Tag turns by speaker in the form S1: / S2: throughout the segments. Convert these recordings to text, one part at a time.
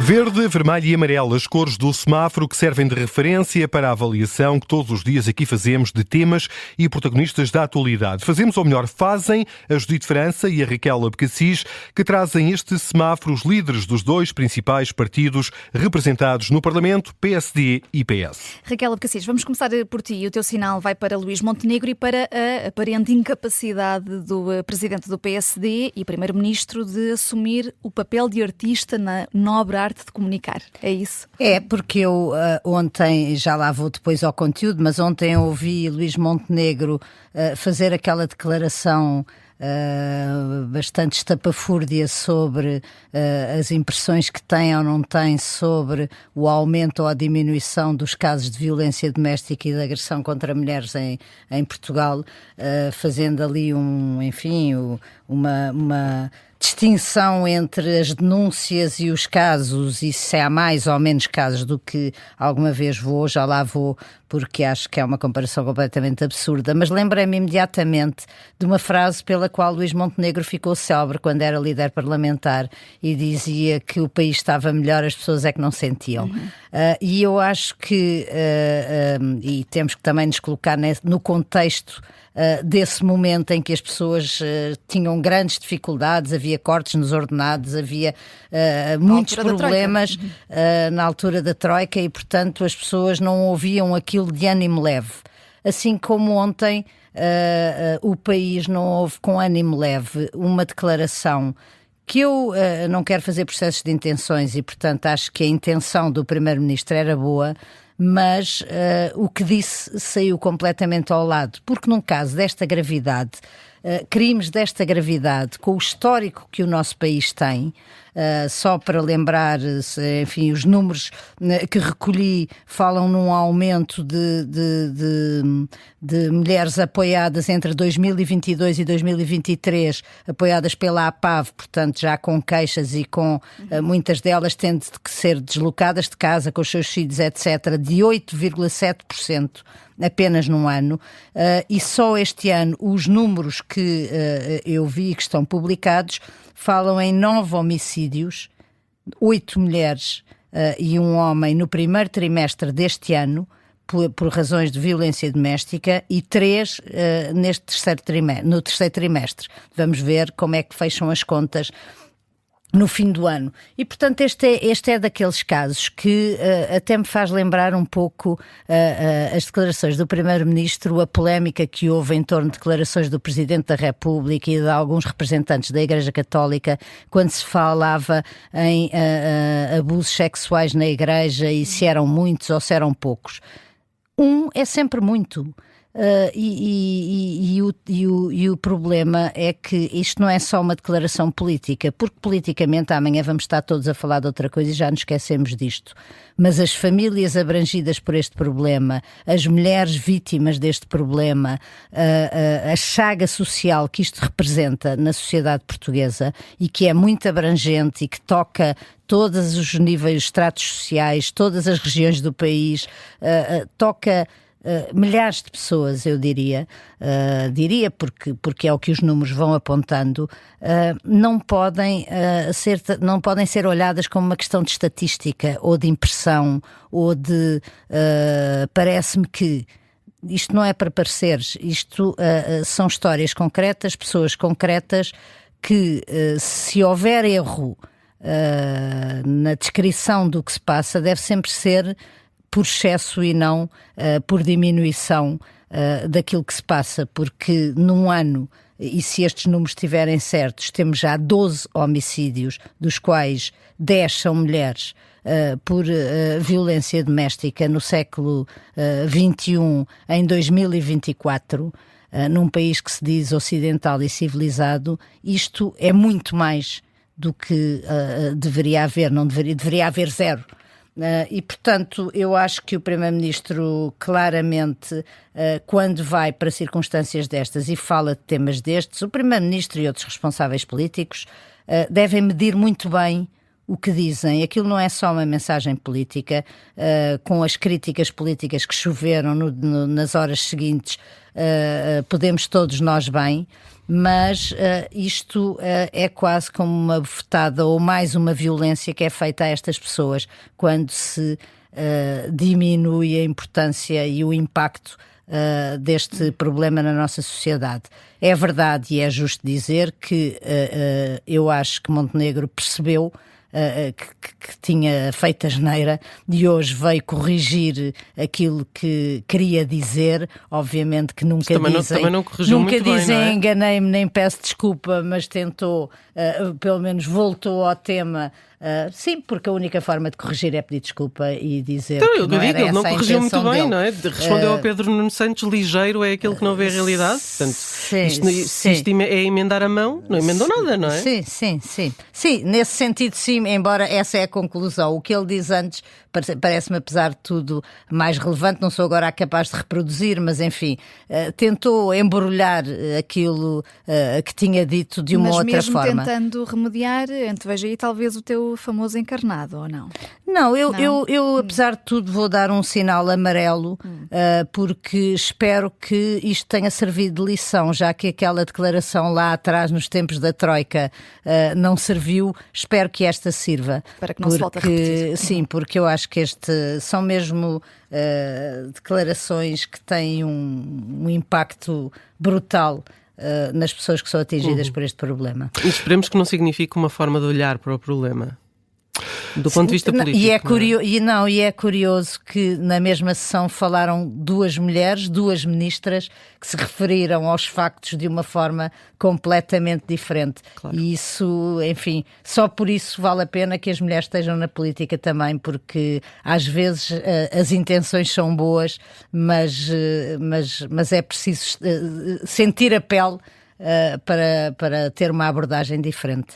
S1: Verde, vermelho e amarelo, as cores do semáforo que servem de referência para a avaliação que todos os dias aqui fazemos de temas e protagonistas da atualidade. Fazemos, ou melhor, fazem a Judite França e a Raquel Abcacis, que trazem este semáforo os líderes dos dois principais partidos representados no Parlamento, PSD e PS.
S2: Raquel Abcacis, vamos começar por ti. O teu sinal vai para Luís Montenegro e para a aparente incapacidade do presidente do PSD e primeiro-ministro de assumir o papel de artista na nobre arte de comunicar, é isso?
S3: É, porque eu ontem, já lá vou depois ao conteúdo, mas ontem ouvi Luís Montenegro fazer aquela declaração bastante estapafúrdia sobre as impressões que tem ou não tem sobre o aumento ou a diminuição dos casos de violência doméstica e de agressão contra mulheres em Portugal, fazendo ali uma distinção entre as denúncias e os casos, e se há mais ou menos casos do que alguma vez já lá vou, porque acho que é uma comparação completamente absurda, mas lembrei-me imediatamente de uma frase pela qual Luís Montenegro ficou célebre quando era líder parlamentar e dizia que o país estava melhor, as pessoas é que não sentiam. E eu acho que, e temos que também nos colocar no contexto desse momento em que as pessoas tinham grandes dificuldades, havia cortes nos ordenados, havia muitos problemas na altura da Troika e, portanto, as pessoas não ouviam aquilo de ânimo leve. Assim como ontem o país não ouve com ânimo leve uma declaração que eu não quero fazer processos de intenções e, portanto, acho que a intenção do Primeiro-Ministro era boa, mas o que disse saiu completamente ao lado, porque num caso desta gravidade, crimes desta gravidade, com o histórico que o nosso país tem, só para lembrar, enfim, os números que recolhi falam num aumento de mulheres apoiadas entre 2022 e 2023, apoiadas pela APAV, portanto já com queixas e com muitas delas tendo que ser deslocadas de casa com os seus filhos, etc., de 8,7% apenas num ano, e só este ano os números que eu vi que estão publicados falam em 9 homicídios, 8 mulheres e um homem no primeiro trimestre deste ano, por razões de violência doméstica, e 3 no terceiro trimestre. Vamos ver como é que fecham as contas no fim do ano. E, portanto, este é daqueles casos que até me faz lembrar um pouco as declarações do Primeiro-Ministro, a polémica que houve em torno de declarações do Presidente da República e de alguns representantes da Igreja Católica, quando se falava em abusos sexuais na Igreja e se eram muitos ou se eram poucos. É sempre muito. E o problema é que isto não é só uma declaração política, porque politicamente amanhã vamos estar todos a falar de outra coisa e já nos esquecemos disto. Mas as famílias abrangidas por este problema, as mulheres vítimas deste problema, a chaga social que isto representa na sociedade portuguesa e que é muito abrangente e que toca todos os níveis, estratos sociais, todas as regiões do país, toca milhares de pessoas, eu diria porque é o que os números vão apontando, não podem ser olhadas como uma questão de estatística ou de impressão ou de parece-me que isto não é para pareceres, isto são histórias concretas, pessoas concretas que se houver erro na descrição do que se passa, deve sempre ser por excesso e não por diminuição daquilo que se passa, porque num ano, e se estes números estiverem certos, temos já 12 homicídios, dos quais 10 são mulheres, por violência doméstica no século XXI, em 2024, num país que se diz ocidental e civilizado. Isto é muito mais do que deveria haver, deveria haver zero. E, portanto, eu acho que o Primeiro-Ministro claramente, quando vai para circunstâncias destas e fala de temas destes, o Primeiro-Ministro e outros responsáveis políticos devem medir muito bem o que dizem. Aquilo não é só uma mensagem política, com as críticas políticas que choveram nas horas seguintes podemos todos nós bem, mas isto é quase como uma bofetada ou mais uma violência que é feita a estas pessoas quando se diminui a importância e o impacto deste problema na nossa sociedade. É verdade e é justo dizer que eu acho que Montenegro percebeu que tinha feito asneira e hoje veio corrigir aquilo que queria dizer. Obviamente que nunca
S4: também não corrigiu
S3: nunca
S4: muito
S3: dizem
S4: bem, não é?
S3: enganei-me nem peço desculpa, mas tentou, pelo menos voltou ao tema. Sim, porque a única forma de corrigir é pedir desculpa e dizer
S4: Então,
S3: que
S4: eu
S3: não
S4: digo,
S3: era
S4: ele não
S3: essa a
S4: corrigiu
S3: intenção
S4: muito bem,
S3: dele.
S4: não é? Respondeu ao Pedro Nuno Santos, ligeiro é aquele que não vê a realidade. Portanto,
S3: Sim,
S4: se isto é emendar a mão, não emendou nada, não é?
S3: Sim. Sim, nesse sentido sim, embora essa é a conclusão. O que ele diz antes parece-me, apesar de tudo, mais relevante. Não sou agora capaz de reproduzir, mas enfim, tentou embrulhar aquilo que tinha dito de uma outra forma.
S2: Mas mesmo tentando remediar, veja aí talvez o teu famoso encarnado, ou não?
S3: Não, eu apesar de tudo vou dar um sinal amarelo porque espero que isto tenha servido de lição, já que aquela declaração lá atrás nos tempos da Troika não serviu, espero que esta sirva.
S2: Para que não se volte a repetir.
S3: Sim, porque eu acho que são mesmo declarações que têm um impacto brutal nas pessoas que são atingidas por este problema.
S4: E esperemos que não signifique uma forma de olhar para o problema. Do ponto de vista político.
S3: E é curioso que na mesma sessão falaram duas mulheres, duas ministras, que se referiram aos factos de uma forma completamente diferente.
S4: Claro.
S3: E isso, enfim, só por isso vale a pena que as mulheres estejam na política também, porque às vezes as intenções são boas, mas é preciso sentir a pele para ter uma abordagem diferente.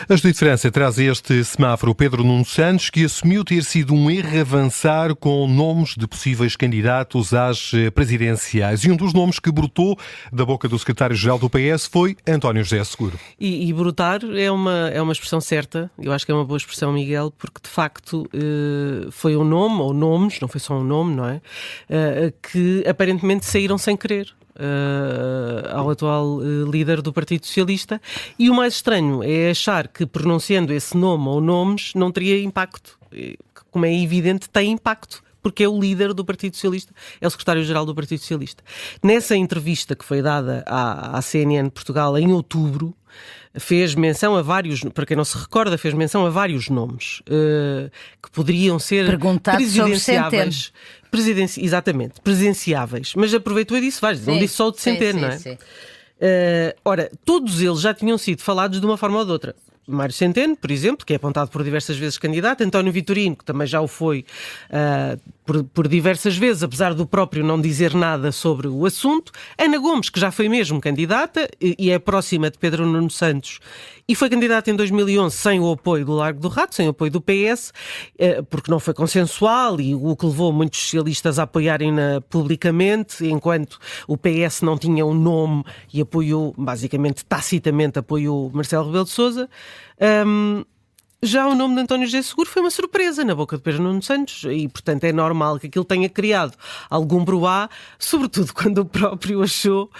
S1: A Justiça de França traz este semáforo Pedro Nuno Santos, que assumiu ter sido um erro avançar com nomes de possíveis candidatos às presidenciais. E um dos nomes que brotou da boca do secretário-geral do PS foi António José Seguro.
S4: E brotar é uma expressão certa, eu acho que é uma boa expressão, Miguel, porque de facto foi um nome, ou nomes, não foi só um nome, não é? Que aparentemente saíram sem querer. Ao atual líder do Partido Socialista, e o mais estranho é achar que pronunciando esse nome ou nomes não teria impacto. Como é evidente, tem impacto, porque é o líder do Partido Socialista, é o secretário-geral do Partido Socialista. Nessa entrevista que foi dada à CNN Portugal em outubro, fez menção a vários, para quem não se recorda, fez menção a vários nomes que poderiam ser presidenciáveis. Exatamente, presidenciáveis. Mas aproveitou e disse vários, não disse só o de Centeno, não é?
S3: Sim.
S4: Ora, todos eles já tinham sido falados de uma forma ou de outra. Mário Centeno, por exemplo, que é apontado por diversas vezes candidato, António Vitorino, que também já o foi por diversas vezes, apesar do próprio não dizer nada sobre o assunto, Ana Gomes, que já foi mesmo candidata e é próxima de Pedro Nuno Santos, e foi candidata em 2011 sem o apoio do Largo do Rato, sem o apoio do PS, porque não foi consensual e o que levou muitos socialistas a apoiarem-na publicamente, enquanto o PS não tinha um nome e apoiou, basicamente, tacitamente apoiou Marcelo Rebelo de Sousa. Já o nome de António José Seguro foi uma surpresa na boca de Pedro Nuno Santos e, portanto, é normal que aquilo tenha criado algum bruá, sobretudo quando o próprio achou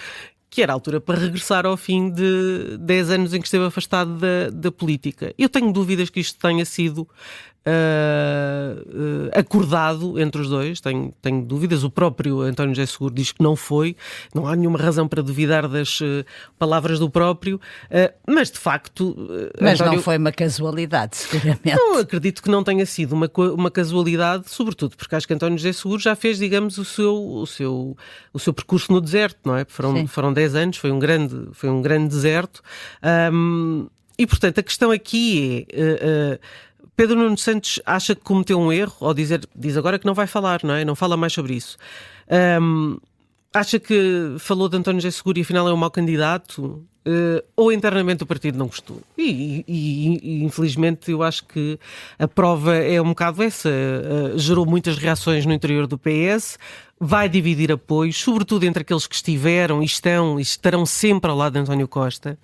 S4: que era a altura para regressar ao fim de 10 anos em que esteve afastado da política. Eu tenho dúvidas que isto tenha sido acordado entre os dois, tenho dúvidas. O próprio António José Seguro diz que não foi, não há nenhuma razão para duvidar das palavras do próprio, mas de facto...
S3: Mas António... não foi uma casualidade, seguramente.
S4: Não, acredito que não tenha sido uma casualidade, sobretudo porque acho que António José Seguro já fez, digamos, o seu percurso no deserto, não é? Foram 10 anos, foi um grande deserto, e portanto a questão aqui é... Pedro Nuno Santos acha que cometeu um erro, ou diz agora que não vai falar, não é? Não fala mais sobre isso. Acha que falou de António José Seguro e afinal é um mau candidato? Ou internamente o partido não gostou? E infelizmente eu acho que a prova é um bocado essa. Gerou muitas reações no interior do PS, vai dividir apoios, sobretudo entre aqueles que estiveram e estarão sempre ao lado de António Costa.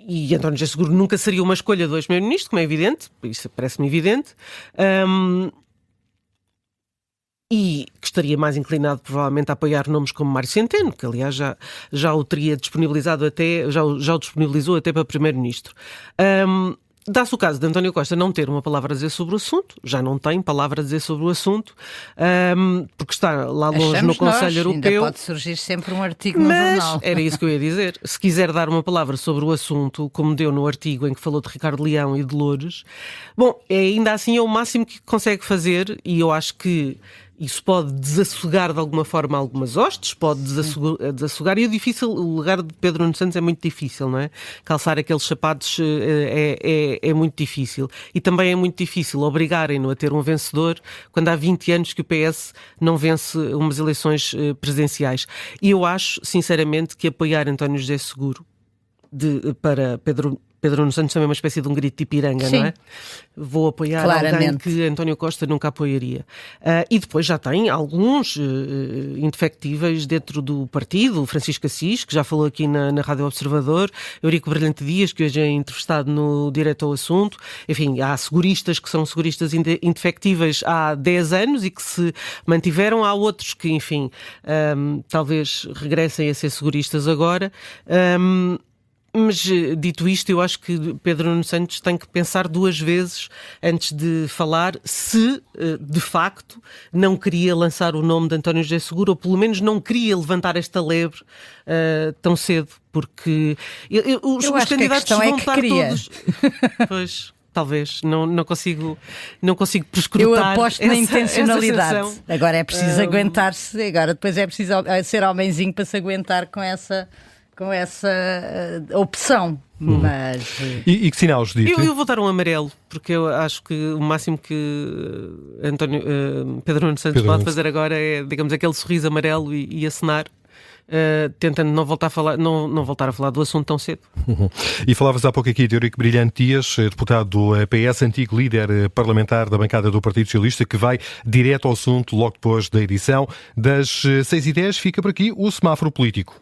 S4: E António José Seguro nunca seria uma escolha do ex-primeiro-ministro, como é evidente, isso parece-me evidente. e que estaria mais inclinado provavelmente a apoiar nomes como Mário Centeno, que aliás já o teria disponibilizado já o disponibilizou até para Primeiro-Ministro. Dá-se o caso de António Costa não ter uma palavra a dizer sobre o assunto, já não tem palavra a dizer sobre o assunto, porque está lá longe no Conselho Europeu.
S3: Ainda pode surgir sempre um artigo no
S4: Mas
S3: jornal.
S4: era isso que eu ia dizer. Se quiser dar uma palavra sobre o assunto, como deu no artigo em que falou de Ricardo Leão e de Loures, bom, ainda assim é o máximo que consegue fazer, e eu acho que isso pode desassogar de alguma forma algumas hostes, pode desassogar, e o lugar de Pedro Nuno Santos é muito difícil, não é? Calçar aqueles sapatos é muito difícil. E também é muito difícil obrigarem-no a ter um vencedor quando há 20 anos que o PS não vence umas eleições presidenciais. E eu acho, sinceramente, que apoiar António José Seguro para Pedro Nuno Santos também é uma espécie de um grito de Ipiranga,
S3: Sim.
S4: não é? Vou apoiar
S3: Claramente.
S4: alguém que António Costa nunca apoiaria. E depois já tem alguns indefectíveis dentro do partido, o Francisco Assis, que já falou aqui na Rádio Observador, Eurico Brilhante Dias, que hoje é entrevistado no Direto ao Assunto. Enfim, há seguristas que são seguristas indefectíveis há 10 anos e que se mantiveram. Há outros que, enfim, talvez regressem a ser seguristas agora. Mas, dito isto, eu acho que Pedro Nuno Santos tem que pensar 2 vezes antes de falar se, de facto, não queria lançar o nome de António José Seguro, ou pelo menos não queria levantar esta lebre tão cedo, porque os candidatos vão estar todos... Pois... Talvez, não consigo prescrutar.
S3: Eu aposto na intencionalidade.
S4: Essa
S3: agora é preciso aguentar-se, agora depois é preciso ser homenzinho para se aguentar com essa opção. Mas...
S1: E que sinal, Judite?
S4: Eu vou dar um amarelo, porque eu acho que o máximo que Pedro Nuno Santos pode fazer agora é, digamos, aquele sorriso amarelo e acenar. Tentando não voltar a falar do assunto tão cedo.
S1: E falavas há pouco aqui de Eurico Brilhante Dias, deputado do PS, antigo líder parlamentar da bancada do Partido Socialista, que vai direto ao assunto logo depois da edição. Das 6h10 fica por aqui o semáforo político.